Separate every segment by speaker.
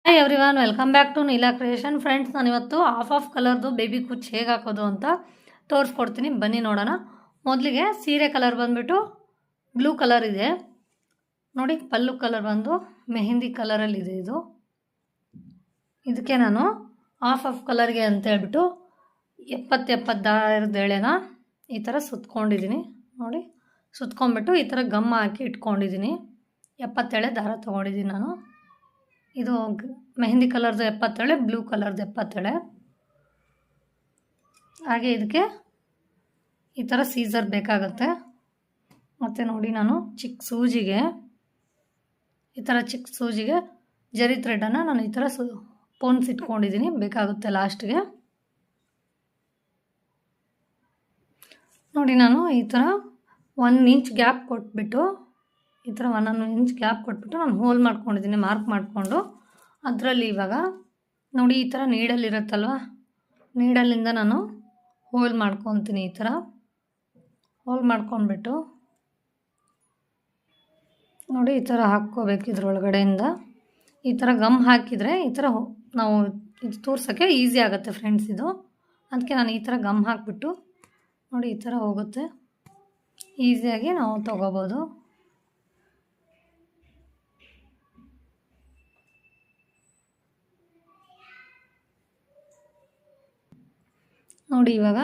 Speaker 1: Hi everyone, welcome back to Neela creation. Friends, ನಾನಿವತ್ತು ಆಫ್ ಕಲರ್ದು ಬೇಬಿ ಕುಚ್ ಹೇಗೆ ಹಾಕೋದು ಅಂತ ತೋರಿಸ್ಕೊಡ್ತೀನಿ. ಬನ್ನಿ ನೋಡೋಣ. ಮೊದಲಿಗೆ ಸೀರೆ ಕಲರ್ ಬಂದುಬಿಟ್ಟು ಬ್ಲೂ ಕಲರ್ ಇದೆ ನೋಡಿ. ಪಲ್ಲು ಕಲರ್ ಬಂದು ಮೆಹಂದಿ ಕಲರಲ್ಲಿದೆ. ಇದಕ್ಕೆ ನಾನು ಆಫ್ ಕಲರ್ಗೆ ಅಂತ ಹೇಳ್ಬಿಟ್ಟು 70 ದಾರದ ಎಳೆನ ಈ ಥರ ಸುತ್ಕೊಂಡಿದ್ದೀನಿ ನೋಡಿ. ಸುತ್ಕೊಂಡ್ಬಿಟ್ಟು ಈ ಥರ ಗಮ್ ಹಾಕಿ ಇಟ್ಕೊಂಡಿದ್ದೀನಿ. 70 ಎಳೆ ದಾರ ತೊಗೊಂಡಿದ್ದೀನಿ ನಾನು. ಇದು ಮೆಹಂದಿ ಕಲರ್ದು 70 ಎಳೆ, ಬ್ಲೂ ಕಲರ್ದು 70 ಎಳೆ. ಹಾಗೆ ಇದಕ್ಕೆ ಈ ಥರ ಸೀಸರ್ ಬೇಕಾಗುತ್ತೆ. ಮತ್ತು ನೋಡಿ, ನಾನು ಚಿಕ್ಕ ಸೂಜಿಗೆ ಜರಿ ಥ್ರೆಡನ್ನು ನಾನು ಈ ಥರ ಪೋಣಿಸಿಟ್ಕೊಂಡಿದ್ದೀನಿ, ಬೇಕಾಗುತ್ತೆ ಲಾಸ್ಟ್ಗೆ. ನೋಡಿ, ನಾನು ಈ ಥರ 1 ಇಂಚ್ ಗ್ಯಾಪ್ ಕೊಟ್ಬಿಟ್ಟು ಈ ಥರ 1 ಇಂಚ್ ಗ್ಯಾಪ್ ಕೊಟ್ಬಿಟ್ಟು ನಾನು ಹೋಲ್ ಮಾಡ್ಕೊಂಡಿದ್ದೀನಿ, ಮಾರ್ಕ್ ಮಾಡಿಕೊಂಡು. ಅದರಲ್ಲಿ ಇವಾಗ ನೋಡಿ, ಈ ಥರ ನೀಡಲ್ಲಿರುತ್ತಲ್ವ, ನೀಡಲ್ಲಿಂದ ನಾನು ಹೋಲ್ ಮಾಡ್ಕೊತೀನಿ. ಈ ಥರ ಹೋಲ್ ಮಾಡ್ಕೊಂಡ್ಬಿಟ್ಟು ನೋಡಿ, ಈ ಥರ ಹಾಕ್ಕೋಬೇಕು. ಇದ್ರೊಳಗಡೆಯಿಂದ ಈ ಥರ ಗಮ್ ಹಾಕಿದರೆ ಈ ಥರ ನಾವು ಇದು ತೋರ್ಸೋಕ್ಕೆ ಈಸಿ ಆಗುತ್ತೆ ಫ್ರೆಂಡ್ಸ್. ಇದು ಅದಕ್ಕೆ ನಾನು ಈ ಥರ ಗಮ್ ಹಾಕಿಬಿಟ್ಟು ನೋಡಿ, ಈ ಥರ ಹೋಗುತ್ತೆ. ಈಸಿಯಾಗಿ ನಾವು ತೊಗೋಬೋದು. ನೋಡಿ, ಇವಾಗ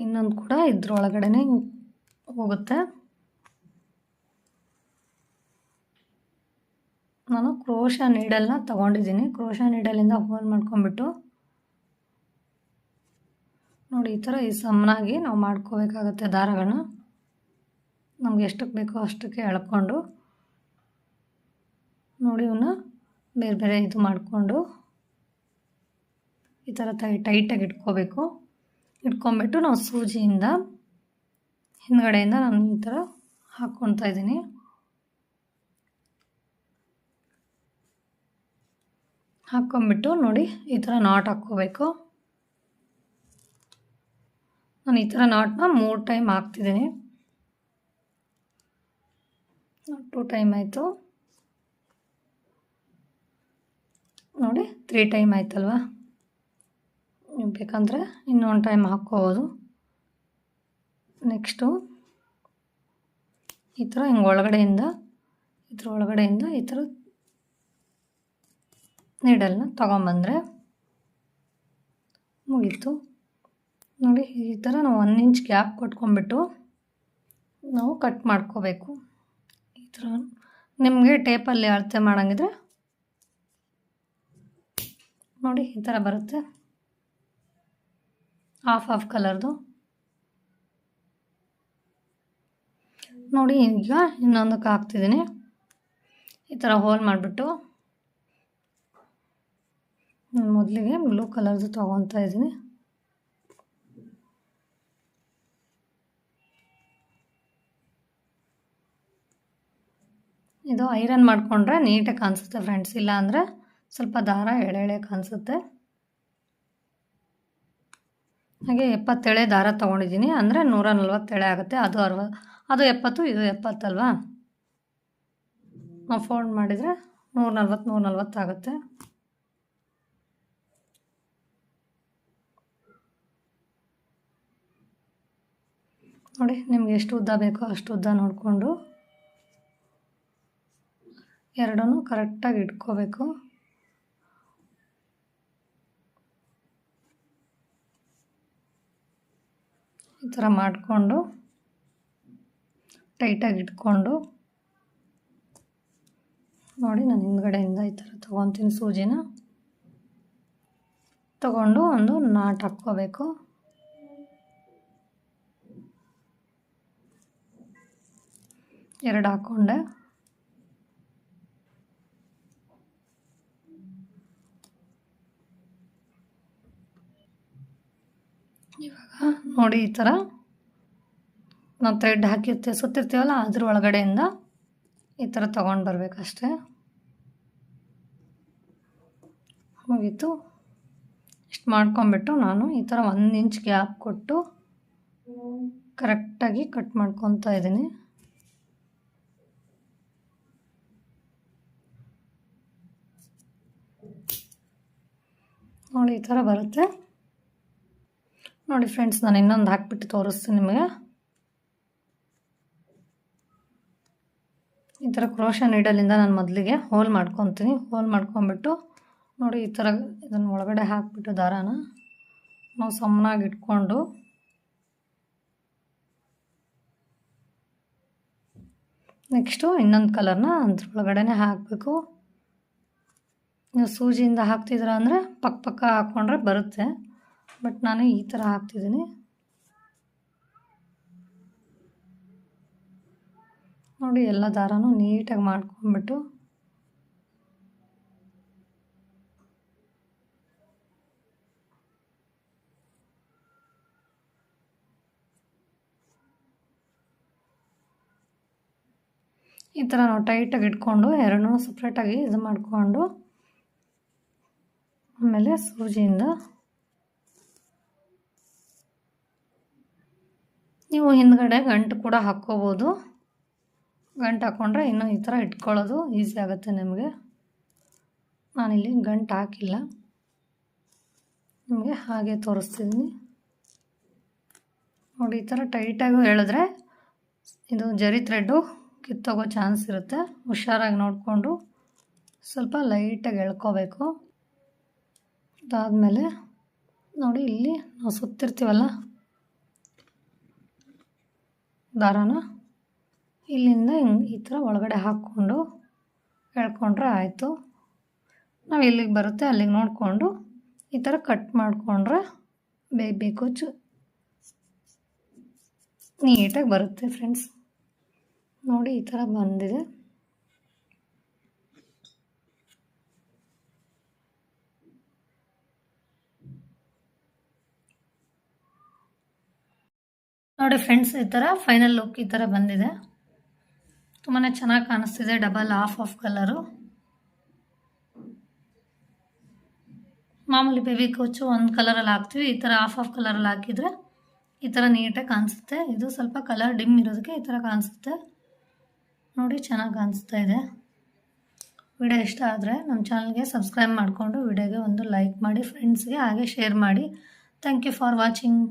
Speaker 1: ಇನ್ನೊಂದು ಕೂಡ ಇದ್ರೊಳಗಡೆ ಹೋಗುತ್ತೆ. ನಾನು ಕ್ರೋಶಾ ನೀಡಲ್ನ ತೊಗೊಂಡಿದ್ದೀನಿ. ಕ್ರೋಶಾ ನೀಡಲಿಂದ ಹೋಲ್ ಮಾಡ್ಕೊಂಡ್ಬಿಟ್ಟು ನೋಡಿ, ಈ ಥರ ಈ ಸಮನಾಗಿ ನಾವು ಮಾಡ್ಕೋಬೇಕಾಗತ್ತೆ. ದಾರಗಳನ್ನ ನಮ್ಗೆ ಎಷ್ಟಕ್ಕೆ ಬೇಕೋ ಅಷ್ಟಕ್ಕೆ ಎಳ್ಕೊಂಡು ನೋಡಿ, ಇವನ್ನ ಬೇರೆ ಬೇರೆ ಇದು ಮಾಡಿಕೊಂಡು ಈ ಥರ ಟೈಟಾಗಿ ಇಟ್ಕೋಬೇಕು. ಇಟ್ಕೊಂಡ್ಬಿಟ್ಟು ನಾವು ಸೂಜಿಯಿಂದ ಹಿಂದ್ಗಡೆಯಿಂದ ನಾನು ಈ ಥರ ಹಾಕ್ಕೊತಾ ಇದ್ದೀನಿ. ಹಾಕ್ಕೊಂಬಿಟ್ಟು ನೋಡಿ, ಈ ಥರ ನಾಟ್ ಹಾಕ್ಕೋಬೇಕು. ನಾನು ಈ ಥರ ನಾಟ್ನ 3 ಟೈಮ್ ಹಾಕ್ತಿದ್ದೀನಿ. 2 ಟೈಮ್ ಆಯಿತು ನೋಡಿ, 3 ಟೈಮ್ ಆಯ್ತಲ್ವ. ನೀವು ಬೇಕಂದರೆ ಇನ್ನೊಂದು ಟೈಮ್ ಹಾಕ್ಕೋಬೋದು. ನೆಕ್ಸ್ಟು ಈ ಥರ ಹಿಂಗೆ ಒಳಗಡೆಯಿಂದ ಈ ಥರ ನೀಡಲ್ನ ತೊಗೊಂಬಂದರೆ ಮುಗೀತು ನೋಡಿ. ಈ ಥರ ನಾವು 1 ಇಂಚ್ ಗ್ಯಾಪ್ ಕೊಟ್ಕೊಂಡ್ಬಿಟ್ಟು ನಾವು ಕಟ್ ಮಾಡ್ಕೋಬೇಕು. ಈ ಥರ ನಿಮಗೆ ಟೇಪಲ್ಲಿ ಅಳತೆ ಮಾಡೋಂಗಿದ್ರೆ ನೋಡಿ, ಈ ಥರ ಬರುತ್ತೆ. ಆಫ್ ಕಲರ್ದು ನೋಡಿ. ಈಗ ಇನ್ನೊಂದಕ್ಕೆ ಹಾಕ್ತಿದ್ದೀನಿ. ಈ ಥರ ಹೋಲ್ ಮಾಡಿಬಿಟ್ಟು ಮೊದಲಿಗೆ ಬ್ಲೂ ಕಲರ್ದು ತೊಗೊತಾ ಇದ್ದೀನಿ. ಇದು ಐರನ್ ಮಾಡಿಕೊಂಡ್ರೆ ನೀಟಾಗಿ ಕಾಣಿಸುತ್ತೆ ಫ್ರೆಂಡ್ಸ್. ಇಲ್ಲ ಅಂದರೆ ಸ್ವಲ್ಪ ದಾರ ಎಳೆ ಕಾಣಿಸುತ್ತೆ. ಹಾಗೆ 70 ಎಳೆ ದಾರ ತೊಗೊಂಡಿದ್ದೀನಿ, ಅಂದರೆ 140 ಎಳೆ ಆಗುತ್ತೆ. ಅದು 70, ಇದು 70 ಅಲ್ವಾ. ನಾವು ಫೋಲ್ಡ್ ಮಾಡಿದರೆ 140 ಆಗುತ್ತೆ. ನೋಡಿ, ನಿಮ್ಗೆ ಎಷ್ಟು ಉದ್ದ ಬೇಕೋ ಅಷ್ಟು ಉದ್ದ ನೋಡಿಕೊಂಡು ಎರಡನ್ನೂ ಕರೆಕ್ಟಾಗಿ ಇಟ್ಕೋಬೇಕು. ಈ ಥರ ಮಾಡಿಕೊಂಡು ಟೈಟಾಗಿ ಇಟ್ಕೊಂಡು ನೋಡಿ, ನಾನು ಹಿಂದ್ಗಡೆಯಿಂದ ಈ ಥರ ತೊಗೊತೀನಿ. ಸೂಜಿನ ತಗೊಂಡು ಒಂದು ನಾಟ್ ಹಾಕ್ಕೋಬೇಕು. ಎರಡು ಹಾಕ್ಕೊಂಡೆ. ಇವಾಗ ನೋಡಿ, ಈ ಥರ ನಾವು ಥ್ರೆಡ್ ಸುತ್ತಿರ್ತೀವಲ್ಲ, ಅದ್ರ ಒಳಗಡೆಯಿಂದ ಈ ಥರ ತೊಗೊಂಡು ಬರಬೇಕಷ್ಟೆ. ಮುಗೀತು. ಇಷ್ಟು ಮಾಡ್ಕೊಂಬಿಟ್ಟು ನಾನು ಈ ಥರ 1 ಇಂಚ್ ಗ್ಯಾಪ್ ಕೊಟ್ಟು ಕರೆಕ್ಟಾಗಿ ಕಟ್ ಮಾಡ್ಕೊತಾ ಇದ್ದೀನಿ. ನೋಡಿ ಈ ಥರ ಬರುತ್ತೆ ನೋಡಿ ಫ್ರೆಂಡ್ಸ್. ನಾನು ಇನ್ನೊಂದು ಹಾಕ್ಬಿಟ್ಟು ತೋರಿಸ್ತೀನಿ ನಿಮಗೆ. ಈ ಥರ ಕ್ರೋಶಾ ನೀಡಲಿಂದ ನಾನು ಮೊದಲಿಗೆ ಹೋಲ್ ಮಾಡ್ಕೊತೀನಿ. ಹೋಲ್ ಮಾಡ್ಕೊಂಬಿಟ್ಟು ನೋಡಿ ಈ ಥರ ಇದನ್ನು ಒಳಗಡೆ ಹಾಕಿಬಿಟ್ಟು ದಾರಾನ ನಾವು ಸಮನಾಗಿ ಇಟ್ಕೊಂಡು ನೆಕ್ಸ್ಟು ಇನ್ನೊಂದು ಕಲರ್ನ ಅದ್ರೊಳಗಡೆ ಹಾಕಬೇಕು. ನೀವು ಸೂಜಿಯಿಂದ ಹಾಕ್ತಿದ್ರ ಅಂದರೆ ಪಕ್ಕ ಹಾಕ್ಕೊಂಡ್ರೆ ಬರುತ್ತೆ, ಬಟ್ ನಾನು ಈ ಥರ ಹಾಕ್ತಿದ್ದೀನಿ ನೋಡಿ. ಎಲ್ಲ ದಾರನೂ ನೀಟಾಗಿ ಮಾಡ್ಕೊಂಬಿಟ್ಟು ಈ ಥರ ನಾವು ಟೈಟಾಗಿ ಇಟ್ಕೊಂಡು ಎರಡನ್ನೂ ಸಪ್ರೇಟಾಗಿ ಇದು ಮಾಡಿಕೊಂಡು ಆಮೇಲೆ ಸೂಜಿಯಿಂದ ನೀವು ಹಿಂದ್ಗಡೆ ಗಂಟು ಕೂಡ ಹಾಕ್ಕೋಬೋದು. ಗಂಟು ಹಾಕ್ಕೊಂಡ್ರೆ ಇನ್ನೂ ಈ ಥರ ಇಟ್ಕೊಳ್ಳೋದು ಈಸಿ ಆಗುತ್ತೆ ನಿಮಗೆ. ನಾನಿಲ್ಲಿ ಗಂಟು ಹಾಕಿಲ್ಲ, ನಿಮಗೆ ಹಾಗೆ ತೋರಿಸ್ತಿದ್ದೀನಿ ನೋಡಿ. ಈ ಥರ ಟೈಟಾಗಿ ಎಳೆದ್ರೆ ಇದು ಜರಿ ಥ್ರೆಡ್ಡು ಕಿತ್ತೋಗೋ ಚಾನ್ಸ್ ಇರುತ್ತೆ. ಹುಷಾರಾಗಿ ನೋಡಿಕೊಂಡು ಸ್ವಲ್ಪ ಲೈಟಾಗಿ ಎಳ್ಕೋಬೇಕು. ಅದಾದಮೇಲೆ ನೋಡಿ ಇಲ್ಲಿ ನಾವು ಸುತ್ತಿರ್ತೀವಲ್ಲ ದಾರಾನ, ಇಲ್ಲಿಂದ ಹಿಂಗೆ ಈ ಥರ ಒಳಗಡೆ ಹಾಕ್ಕೊಂಡು ಎಳ್ಕೊಂಡ್ರೆ ಆಯಿತು. ನಾವು ಎಲ್ಲಿಗೆ ಬರುತ್ತೆ ಅಲ್ಲಿಗೆ ನೋಡಿಕೊಂಡು ಈ ಥರ ಕಟ್ ಮಾಡಿಕೊಂಡ್ರೆ ಬೇಕು ನೀಟಾಗಿ ಬರುತ್ತೆ ಫ್ರೆಂಡ್ಸ್. ನೋಡಿ ಈ ಥರ ಬಂದಿದೆ. ನೋಡಿ ಫ್ರೆಂಡ್ಸ್, ಈ ಥರ ಫೈನಲ್ ಲುಕ್ ಈ ಥರ ಬಂದಿದೆ. ತುಂಬಾ ಚೆನ್ನಾಗಿ ಕಾಣಿಸ್ತಿದೆ. Double half colour. ಮಾಮೂಲಿ ಬೇಬಿ ಕೋಚು ಒಂದು ಕಲರಲ್ಲಿ ಹಾಕ್ತೀವಿ, ಈ ಥರ ಹಾಫ್ ಕಲರಲ್ಲಿ ಹಾಕಿದರೆ ಈ ಥರ ನೀಟಾಗಿ ಕಾಣಿಸುತ್ತೆ. ಇದು ಸ್ವಲ್ಪ ಕಲರ್ ಡಿಮ್ ಇರೋದಕ್ಕೆ ಈ ಥರ ಕಾಣಿಸುತ್ತೆ ನೋಡಿ, ಚೆನ್ನಾಗಿ ಕಾಣಿಸ್ತಾ ಇದೆ. ವಿಡಿಯೋ ಇಷ್ಟ ಆದರೆ ನಮ್ಮ ಚಾನಲ್ಗೆ ಸಬ್ಸ್ಕ್ರೈಬ್ ಮಾಡಿಕೊಂಡು ವಿಡಿಯೋಗೆ ಒಂದು ಲೈಕ್ ಮಾಡಿ, ಫ್ರೆಂಡ್ಸ್ಗೆ ಹಾಗೆ ಶೇರ್ ಮಾಡಿ. Thank you for watching.